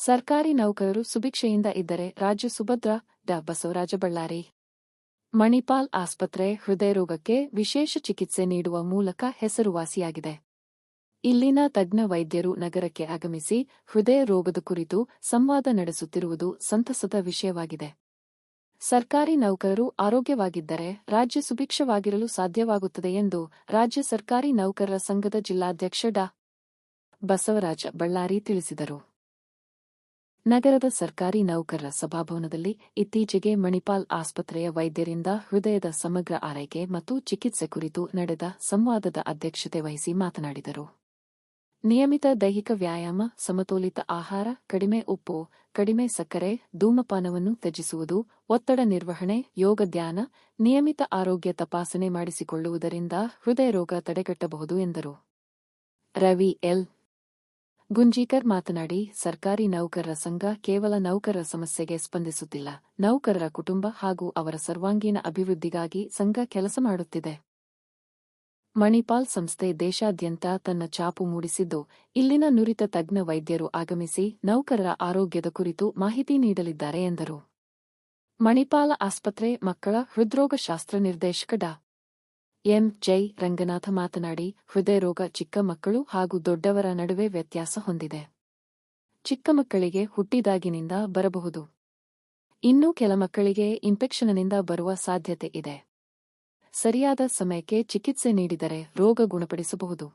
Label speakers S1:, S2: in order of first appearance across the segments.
S1: ಸರ್ಕಾರಿ ನೌಕರರು ಸುಭಿಕ್ಷೆಯಿಂದ ಇದ್ದರೆ ರಾಜ್ಯ ಸುಭದ್ರ ಡಾ ಬಸವರಾಜ ಬಳ್ಳಾರಿ. ಮಣಿಪಾಲ್ ಆಸ್ಪತ್ರೆ ಹೃದಯರೋಗಕ್ಕೆ ವಿಶೇಷ ಚಿಕಿತ್ಸೆ ನೀಡುವ ಮೂಲಕ ಹೆಸರುವಾಸಿಯಾಗಿದೆ. ಇಲ್ಲಿನ ತಜ್ಞ ವೈದ್ಯರು ನಗರಕ್ಕೆ ಆಗಮಿಸಿ ಹೃದಯ ರೋಗದ ಕುರಿತು ಸಂವಾದ ನಡೆಸುತ್ತಿರುವುದು ಸಂತಸದ ವಿಷಯವಾಗಿದೆ. ಸರ್ಕಾರಿ ನೌಕರರು ಆರೋಗ್ಯವಾಗಿದ್ದರೆ ರಾಜ್ಯ ಸುಭಿಕ್ಷವಾಗಿರಲು ಸಾಧ್ಯವಾಗುತ್ತದೆ ಎಂದು ರಾಜ್ಯ ಸರ್ಕಾರಿ ನೌಕರರ ಸಂಘದ ಜಿಲ್ಲಾಧ್ಯಕ್ಷ ಡಾ ಬಸವರಾಜ ಬಳ್ಳಾರಿ ತಿಳಿಸಿದರು. ನಗರದ ಸರ್ಕಾರಿ ನೌಕರರ ಸಭಾಭವನದಲ್ಲಿ ಇತ್ತೀಚೆಗೆ ಮಣಿಪಾಲ್ ಆಸ್ಪತ್ರೆಯ ವೈದ್ಯರಿಂದ ಹೃದಯದ ಸಮಗ್ರ ಆರೈಕೆ ಮತ್ತು ಚಿಕಿತ್ಸೆ ಕುರಿತು ನಡೆದ ಸಂವಾದದ ಅಧ್ಯಕ್ಷತೆ ವಹಿಸಿ ಮಾತನಾಡಿದರು. ನಿಯಮಿತ ದೈಹಿಕ ವ್ಯಾಯಾಮ, ಸಮತೋಲಿತ ಆಹಾರ, ಕಡಿಮೆ ಉಪ್ಪು, ಕಡಿಮೆ ಸಕ್ಕರೆ, ಧೂಮಪಾನವನ್ನು ತ್ಯಜಿಸುವುದು, ಒತ್ತಡ ನಿರ್ವಹಣೆ, ಯೋಗ, ಧ್ಯಾನ, ನಿಯಮಿತ ಆರೋಗ್ಯ ತಪಾಸಣೆ ಮಾಡಿಸಿಕೊಳ್ಳುವುದರಿಂದ ಹೃದಯ ರೋಗ ತಡೆಗಟ್ಟಬಹುದು ಎಂದರು. ರವಿ ಎಲ್. ಗುಂಜೀಕರ್ ಮಾತನಾಡಿ, ಸರ್ಕಾರಿ ನೌಕರರ ಸಂಘ ಕೇವಲ ನೌಕರರ ಸಮಸ್ಯೆಗೆ ಸ್ಪಂದಿಸುತ್ತಿಲ್ಲ, ನೌಕರರ ಕುಟುಂಬ ಹಾಗೂ ಅವರ ಸರ್ವಾಂಗೀಣ ಅಭಿವೃದ್ಧಿಗಾಗಿ ಸಂಘ ಕೆಲಸ ಮಾಡುತ್ತಿದೆ. ಮಣಿಪಾಲ್ ಸಂಸ್ಥೆ ದೇಶಾದ್ಯಂತ ತನ್ನ ಛಾಪು ಮೂಡಿಸಿದ್ದು, ಇಲ್ಲಿನ ನುರಿತ ತಜ್ಞ ವೈದ್ಯರು ಆಗಮಿಸಿ ನೌಕರರ ಆರೋಗ್ಯದ ಕುರಿತು ಮಾಹಿತಿ ನೀಡಲಿದ್ದಾರೆ ಎಂದರು. ಮಣಿಪಾಲ ಆಸ್ಪತ್ರೆ ಮಕ್ಕಳ ಹೃದ್ರೋಗಶಾಸ್ತ್ರ ನಿರ್ದೇಶಕ ಡಾ ಎಂ. ಜೈ ರಂಗನಾಥ ಮಾತನಾಡಿ, ಹೃದಯರೋಗ ಚಿಕ್ಕ ಮಕ್ಕಳು ಹಾಗೂ ದೊಡ್ಡವರ ನಡುವೆ ವ್ಯತ್ಯಾಸ ಹೊಂದಿದೆ. ಚಿಕ್ಕ ಮಕ್ಕಳಿಗೆ ಹುಟ್ಟಿದಾಗಿನಿಂದ ಬರಬಹುದು. ಇನ್ನೂ ಕೆಲ ಮಕ್ಕಳಿಗೆ ಇನ್ಫೆಕ್ಷನ್ನಿಂದ ಬರುವ ಸಾಧ್ಯತೆ ಇದೆ. ಸರಿಯಾದ ಸಮಯಕ್ಕೆ ಚಿಕಿತ್ಸೆ ನೀಡಿದರೆ ರೋಗ ಗುಣಪಡಿಸಬಹುದು.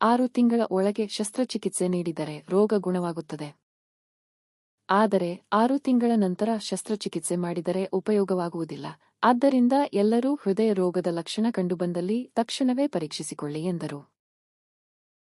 S1: 6 ತಿಂಗಳ ಒಳಗೆ ಶಸ್ತ್ರಚಿಕಿತ್ಸೆ ನೀಡಿದರೆ ರೋಗ ಗುಣವಾಗುತ್ತದೆ. ಆದರೆ 6 ತಿಂಗಳ ನಂತರ ಶಸ್ತ್ರಚಿಕಿತ್ಸೆ ಮಾಡಿದರೆ ಉಪಯೋಗವಾಗುವುದಿಲ್ಲ. ಆದ್ದರಿಂದ ಎಲ್ಲರೂ ಹೃದಯ ರೋಗದ ಲಕ್ಷಣ ಕಂಡುಬಂದಲ್ಲಿ ತಕ್ಷಣವೇ ಪರೀಕ್ಷಿಸಿಕೊಳ್ಳಿ ಎಂದರು.